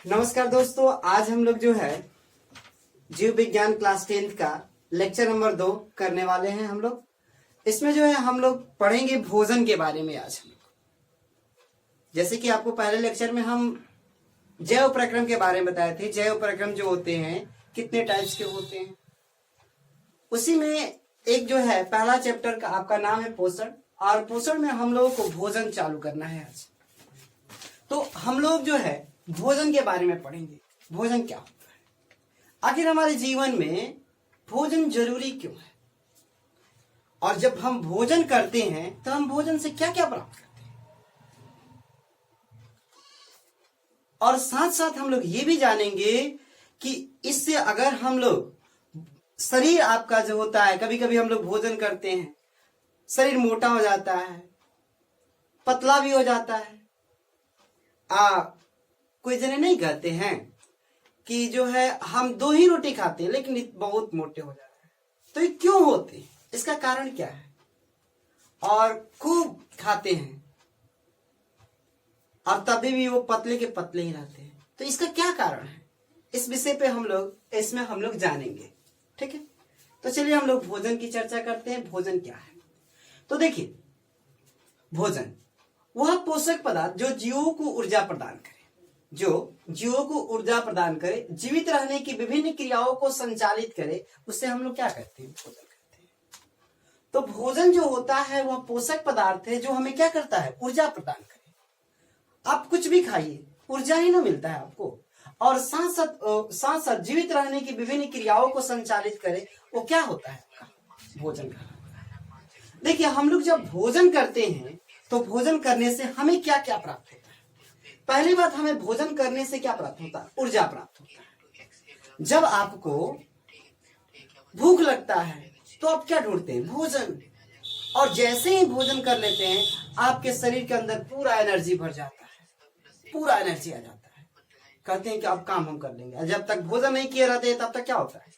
नमस्कार दोस्तों, आज हम लोग जो है जीव विज्ञान क्लास 10th का लेक्चर नंबर 2 करने वाले हैं। हम लोग इसमें जो है हम लोग पढ़ेंगे भोजन के बारे में। आज हम लोग जैसे कि आपको पहले लेक्चर में हम जैव प्रक्रम के बारे में बताए थे। जैव प्रक्रम जो होते हैं कितने टाइप्स के होते हैं, उसी में एक जो है पहला चैप्टर का आपका नाम है पोषण, और पोषण में हम लोगों को भोजन चालू करना है आज। तो हम लोग जो है भोजन के बारे में पढ़ेंगे। भोजन क्या होता है, आखिर हमारे जीवन में भोजन जरूरी क्यों है, और जब हम भोजन करते हैं तो हम भोजन से क्या क्या प्राप्त करते हैं, और साथ साथ हम लोग ये भी जानेंगे कि इससे अगर हम लोग शरीर आपका जो होता है, कभी कभी हम लोग भोजन करते हैं शरीर मोटा हो जाता है, पतला भी हो जाता है। कोई जने नहीं कहते हैं कि जो है हम 2 ही रोटी खाते हैं लेकिन बहुत मोटे हो जाते हैं। तो ये क्यों होते हैं, इसका कारण क्या है, और खूब खाते हैं और तभी भी वो पतले के पतले ही रहते हैं। तो इसका क्या कारण है, इस विषय पे इसमें हम लोग जानेंगे। ठीक है, तो चलिए हम लोग भोजन की चर्चा करते हैं। भोजन क्या है, तो देखिए भोजन वह पोषक पदार्थ जो जीवों को ऊर्जा प्रदान करे, जीवित रहने की विभिन्न क्रियाओं को संचालित करे, उससे हम लोग क्या करते हैं, भोजन करते हैं। तो भोजन जो होता है वह पोषक पदार्थ है जो हमें क्या करता है, ऊर्जा प्रदान करे। आप कुछ भी खाइए, ऊर्जा ही ना मिलता है आपको, और साथ साथ जीवित रहने की विभिन्न क्रियाओं को संचालित करे, वो क्या होता है, भोजन का। देखिए हम लोग जब भोजन करते हैं तो भोजन करने से हमें क्या क्या प्राप्त होता है। पहली बात, हमें भोजन करने से क्या प्राप्त होता है, ऊर्जा प्राप्त होता है। जब आपको भूख लगता है तो आप क्या ढूंढते हैं, भोजन, और जैसे ही भोजन कर लेते हैं आपके शरीर के अंदर पूरा एनर्जी भर जाता है, पूरा एनर्जी आ जाता है। कहते हैं कि अब काम हम कर लेंगे, जब तक भोजन नहीं किए रहते हैं तब तक क्या होता है,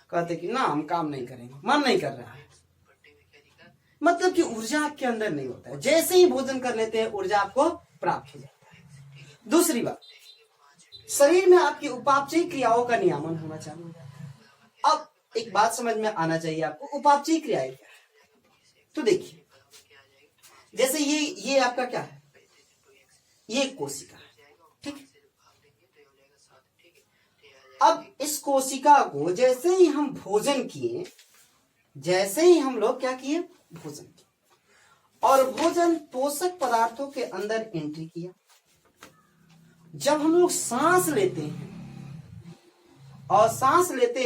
कहते हैं कि ना हम काम नहीं करेंगे, मन नहीं कर रहा है। मतलब कि ऊर्जा आपके अंदर नहीं होता है। जैसे ही भोजन कर लेते हैं ऊर्जा आपको प्राप्त हो जाता है। दूसरी बात, शरीर में आपकी उपापचयी क्रियाओं का नियमन होना चालू हो जाता है। अब एक बात समझ में आना चाहिए आपको, उपापचयी क्रियाएं क्या है। तो देखिए जैसे ये आपका क्या है, ये कोशिका है, ठीक है। अब इस कोशिका को जैसे ही हम भोजन किए, जैसे ही हम लोग क्या किए, भोजन किए, और भोजन पोषक पदार्थों के अंदर एंट्री किया। जब हम लोग सांस लेते हैं और सांस लेते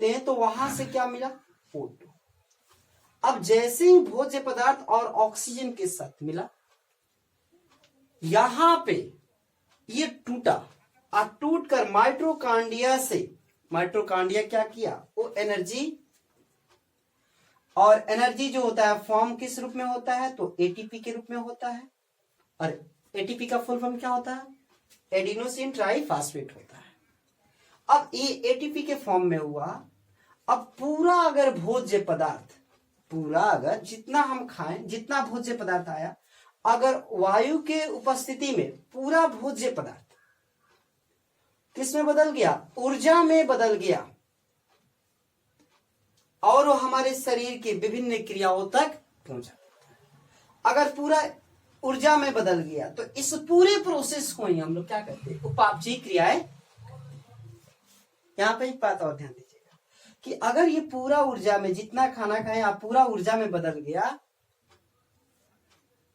हैं तो वहां से क्या मिला, O2। अब जैसे ही भोज्य पदार्थ और ऑक्सीजन के साथ मिला, यहां पे ये टूटा, और टूट कर माइटोकॉन्ड्रिया क्या किया, वो एनर्जी, और एनर्जी जो होता है फॉर्म किस रूप में होता है, तो एटीपी के रूप में होता है। और एटीपी का फुल फॉर्म क्या होता है, एडिनोसिन ट्राइफॉस्फेट होता है। अब ये एटीपी के फॉर्म में हुआ। अब पूरा अगर भोज्य पदार्थ, अगर जितना हम खाएं, जितना भोज्य पदार्थ आया, अगर वायु के उपस्थिति में पूरा भोज्य पदार्थ किस में बदल गया, ऊर्जा में बदल गया, और वो हमारे शरीर की विभिन्न क्रियाओं तक पहुंचा। अगर पूरा ऊर्जा में बदल गया तो इस पूरे प्रोसेस को ही हम लोग क्या करते हैं, उपापचयी क्रियाएं। यहां पे एक बात और ध्यान दीजिएगा कि अगर ये पूरा ऊर्जा में, जितना खाना खाएं आप, पूरा ऊर्जा में बदल गया,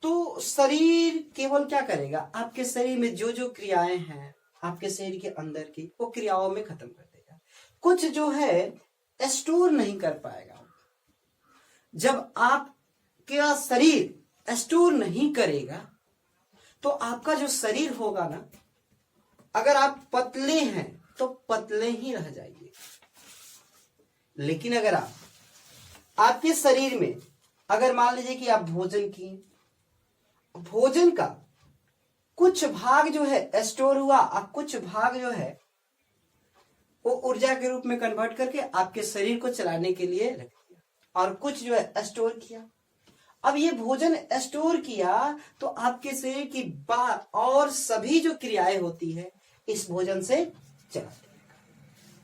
तो शरीर केवल क्या करेगा, आपके शरीर में जो जो क्रियाएं हैं आपके शरीर के अंदर की, वो क्रियाओं में खत्म कर देगा। कुछ जो है स्टोर नहीं कर पाएगा। जब आपका शरीर स्टोर नहीं करेगा तो आपका जो शरीर होगा ना, अगर आप पतले हैं तो पतले ही रह जाएंगे। लेकिन अगर आपके शरीर में, अगर मान लीजिए कि आप भोजन किए, भोजन का कुछ भाग जो है स्टोर हुआ, और कुछ भाग जो है वो ऊर्जा के रूप में कन्वर्ट करके आपके शरीर को चलाने के लिए रख दिया, और कुछ जो है स्टोर किया। अब ये भोजन स्टोर किया तो आपके शरीर की और सभी जो क्रियाएं होती है इस भोजन से चलती है।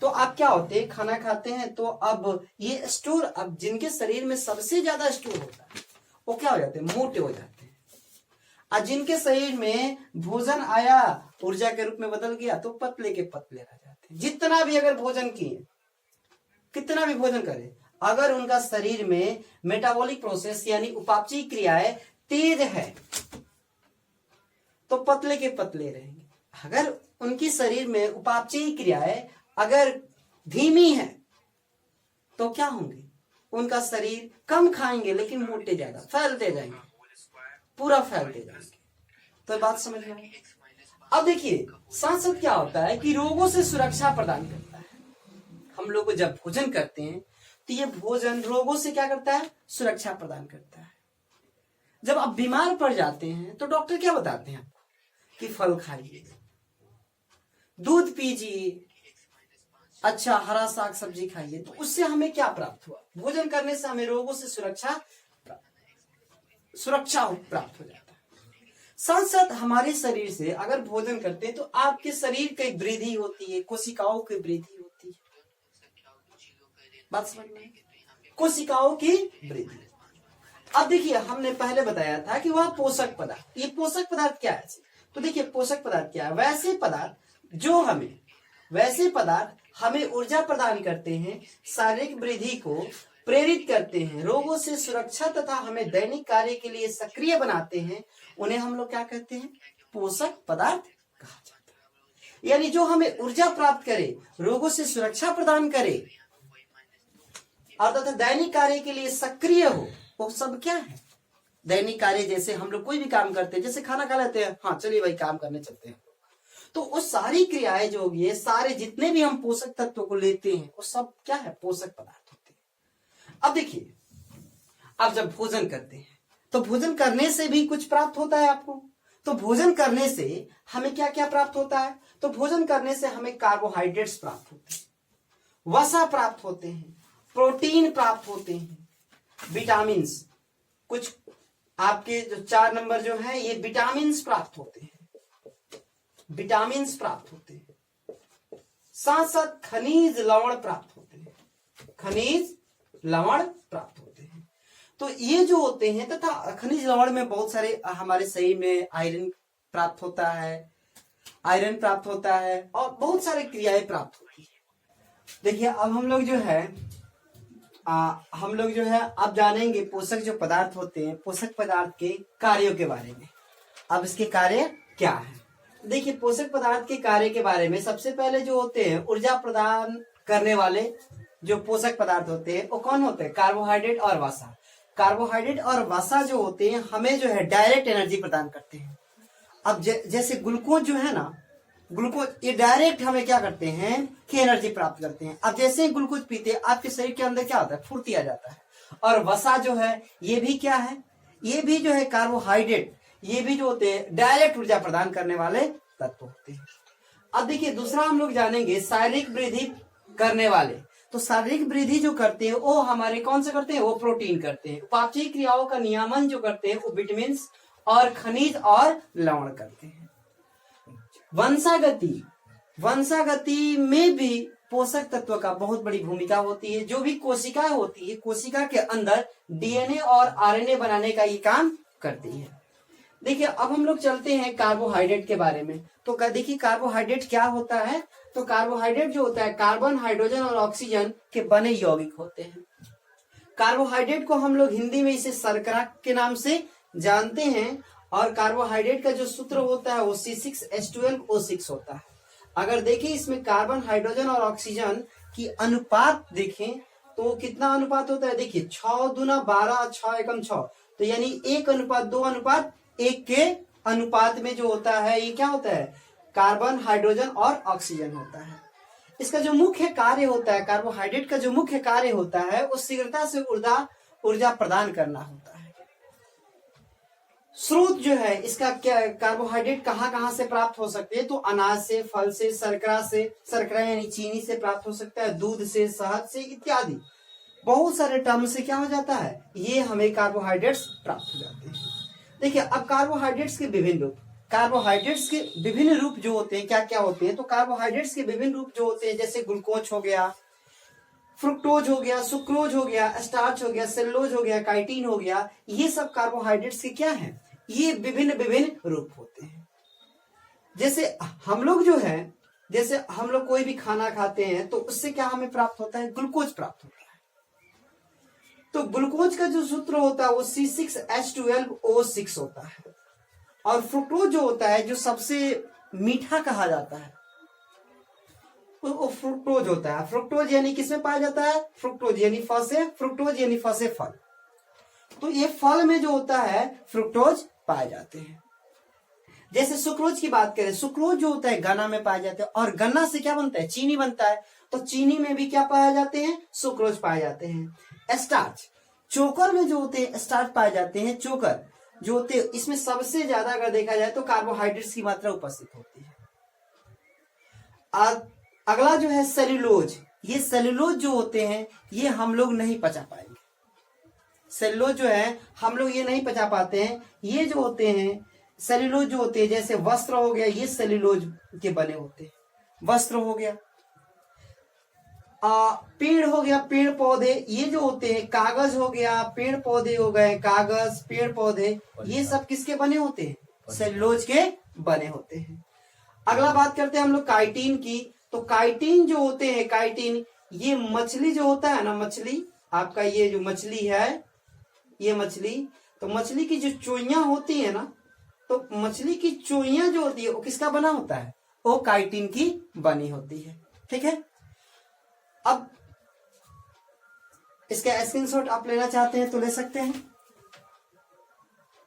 तो आप क्या होते हैं, खाना खाते हैं तो अब ये स्टोर, अब जिनके शरीर में सबसे ज्यादा स्टोर होता है वो क्या हो जाते हैं, मोटे हो जाते हैं। और जिनके शरीर में भोजन आया ऊर्जा के रूप में बदल गया तो पतले के पतले रह जाते हैं। जितना भी अगर भोजन किए, कितना भी भोजन करे, अगर उनका शरीर में मेटाबॉलिक प्रोसेस यानी उपापचयी क्रियाएं तेज है तो पतले के पतले रहेंगे। अगर उनकी शरीर में उपापचयी क्रियाएं अगर धीमी है तो क्या होंगे, उनका शरीर कम खाएंगे लेकिन मोटे ज्यादा, फैलते जाएंगे, पूरा फैलते जाएंगे। तो बात समझ में आई। अब देखिए साथ साथ क्या होता है कि रोगों से सुरक्षा प्रदान करता है। हम लोग जब भोजन करते हैं तो ये भोजन रोगों से क्या करता है, सुरक्षा प्रदान करता है। जब आप बीमार पड़ जाते हैं तो डॉक्टर क्या बताते हैं आपको कि फल खाइए, दूध पीजिए, अच्छा हरा साग सब्जी खाइए। तो उससे हमें क्या प्राप्त हुआ, भोजन करने से हमें रोगों से सुरक्षा प्राप्त हो जाता है। साथ साथ हमारे शरीर से अगर भोजन करते हैं तो आपके शरीर की वृद्धि होती है, कोशिकाओं की वृद्धि होती है। बात समझ में, कोशिकाओं की वृद्धि। अब देखिए हमने पहले बताया था कि वह पोषक पदार्थ, ये पोषक पदार्थ क्या है, तो देखिए पोषक पदार्थ क्या है, वैसे पदार्थ हमें ऊर्जा प्रदान करते हैं, शारीरिक वृद्धि को प्रेरित करते हैं, रोगों से सुरक्षा तथा हमें दैनिक कार्य के लिए सक्रिय बनाते हैं। उन्हें हम लोग क्या कहते हैं, पोषक पदार्थ कहा जाता है। यानी जो हमें ऊर्जा प्राप्त करे, रोगों से सुरक्षा प्रदान करे और तथा दैनिक कार्य के लिए सक्रिय हो, वो सब क्या है, दैनिक कार्य। जैसे हम लोग कोई भी काम करते हैं, जैसे खाना खा लेते हैं, हाँ चलिए भाई काम करने चलते हैं, तो वो सारी क्रियाएं जो होगी, सारे जितने भी हम पोषक तत्वों को लेते हैं वो सब क्या है, पोषक पदार्थ होते हैं। अब देखिए आप जब भोजन करते हैं तो भोजन करने से भी कुछ प्राप्त होता है आपको। तो भोजन करने से हमें क्या क्या प्राप्त होता है, तो भोजन करने से हमें कार्बोहाइड्रेट्स प्राप्त होते हैं, वसा प्राप्त होते हैं, प्रोटीन प्राप्त होते हैं, विटामिन, कुछ आपके जो 4 नंबर जो है ये विटामिन प्राप्त होते हैं, साथ साथ खनिज लवण प्राप्त होते हैं, तो ये जो होते हैं, तथा खनिज लवण में बहुत सारे हमारे शरीर में आयरन प्राप्त होता है और बहुत सारे क्रियाएं प्राप्त होती है। देखिए अब हम लोग जो है अब जानेंगे पोषक जो पदार्थ होते हैं, पोषक पदार्थ के कार्यों के बारे में। अब इसके कार्य क्या है, देखिए पोषक पदार्थ के कार्य के बारे में सबसे पहले जो होते हैं ऊर्जा प्रदान करने वाले जो पोषक पदार्थ होते हैं वो कौन होते हैं, कार्बोहाइड्रेट और वसा। कार्बोहाइड्रेट और वसा जो होते हैं हमें जो है डायरेक्ट एनर्जी प्रदान करते हैं। अब जैसे ग्लूकोज जो है ना, ग्लूकोज ये डायरेक्ट हमें क्या करते हैं कि एनर्जी प्राप्त करते हैं। अब जैसे ही ग्लूकोज पीते हैं आपके शरीर के अंदर क्या होता है, फुर्ती आ जाता है। और वसा जो है ये भी क्या है, ये भी जो है कार्बोहाइड्रेट, ये भी जो होते हैं डायरेक्ट ऊर्जा प्रदान करने वाले तत्व होते हैं। अब देखिए दूसरा हम लोग जानेंगे शारीरिक वृद्धि करने वाले। तो शारीरिक वृद्धि जो करते हैं वो हमारे कौन से करते हैं, वो प्रोटीन करते हैं। उपापचयी क्रियाओं का नियमन जो करते हैं वो विटामिन और खनिज और लवण करते हैं। वंशागति में भी पोषक तत्व का बहुत बड़ी भूमिका होती है। जो भी कोशिका होती है, कोशिका के अंदर डीएनए और आरएनए बनाने का ये काम करती है। देखिए अब हम लोग चलते हैं कार्बोहाइड्रेट के बारे में। तो देखिए कार्बोहाइड्रेट क्या होता है, तो कार्बोहाइड्रेट जो होता है कार्बन, हाइड्रोजन और ऑक्सीजन के बने यौगिक होते हैं। कार्बोहाइड्रेट को हम लोग हिंदी में इसे शर्करा के नाम से जानते हैं। और कार्बोहाइड्रेट का जो सूत्र होता है वो C6H12O6 होता है। अगर देखें इसमें कार्बन, हाइड्रोजन और ऑक्सीजन की अनुपात देखें तो कितना अनुपात होता है, देखिए 6 दूना 12, 6 एकम 6, तो यानी 1:2:1 के अनुपात में जो होता है ये क्या होता है, कार्बन, हाइड्रोजन और ऑक्सीजन होता है। इसका जो मुख्य कार्य होता है, कार्बोहाइड्रेट का जो मुख्य कार्य होता है वो शीघ्रता से ऊर्जा प्रदान करना होता है। स्रोत जो है इसका क्या, कार्बोहाइड्रेट कहाँ से प्राप्त हो सकते हैं, तो अनाज से, फल से, शर्करा यानी चीनी से प्राप्त हो सकता है, दूध से, शहद से इत्यादि। बहुत सारे टर्म से क्या हो जाता है, ये हमें कार्बोहाइड्रेट्स प्राप्त हो जाते हैं। देखिए अब कार्बोहाइड्रेट्स के विभिन्न रूप, कार्बोहाइड्रेट्स के विभिन्न रूप जो होते हैं क्या क्या होते हैं, तो कार्बोहाइड्रेट्स के विभिन्न रूप जो होते हैं जैसे ग्लूकोज हो गया, फ्रुक्टोज हो गया, सुक्रोज हो गया, स्टार्च हो गया, सेलुलोज हो गया, काइटिन हो गया, ये सब कार्बोहाइड्रेट्स के क्या है, ये विभिन्न विभिन्न रूप होते हैं। जैसे हम लोग जो है, जैसे हम लोग कोई भी खाना खाते हैं तो उससे क्या हमें प्राप्त होता है, ग्लूकोज प्राप्त होता है। तो ग्लूकोज का जो सूत्र होता है वो C6H12O6 होता है। और फ्रुक्टोज जो होता है, जो सबसे मीठा कहा जाता है, वो फ्रुक्टोज होता है। फ्रुक्टोज यानी किसमें पाया जाता है, फ्रुक्टोज यानी फ्रुक्टोज यानी फल। तो ये फल में जो होता है फ्रुक्टोज पाए जाते हैं। जैसे सुक्रोज की बात करें, सुक्रोज जो होता है गन्ना में पाया जाता है, और गन्ना से क्या बनता है, चीनी बनता है, तो चीनी में भी क्या पाए जाते हैं, सुक्रोज पाए जाते हैं। स्टार्च, चोकर में जो होते हैं स्टार्च पाए जाते हैं। चोकर जो होते हैं इसमें सबसे ज्यादा अगर देखा जाए तो कार्बोहाइड्रेट्स की मात्रा उपस्थित होती है। अगला जो है सेल्यूलोज, ये सेल्यूलोज जो होते हैं ये हम लोग नहीं पचा पाएंगे। सेल्यूलोज जो है हम लोग ये नहीं पचा पाते हैं। ये जो होते हैं सेल्यूलोज जो होते हैं, जैसे वस्त्र हो गया, ये सेल्यूलोज के बने होते हैं, वस्त्र हो गया। पेड़ हो गया, पेड़ पौधे ये जो होते हैं, कागज हो गया, पेड़ पौधे हो गए, कागज पेड़ पौधे, ये सब किसके बने होते हैं, सेल्यूलोज के बने होते हैं। अगला बात करते हैं हम लोग काइटिन की। तो काइटिन जो होते हैं, काइटिन ये मछली जो होता है ना, मछली आपका ये जो मछली है, ये मछली, तो मछली की जो चोइयां होती है ना, तो मछली की चोइयां जो होती है वो किसका बना होता है, वो काइटिन की बनी होती है। ठीक है, अब इसका स्क्रीनशॉट आप लेना चाहते हैं तो ले सकते हैं।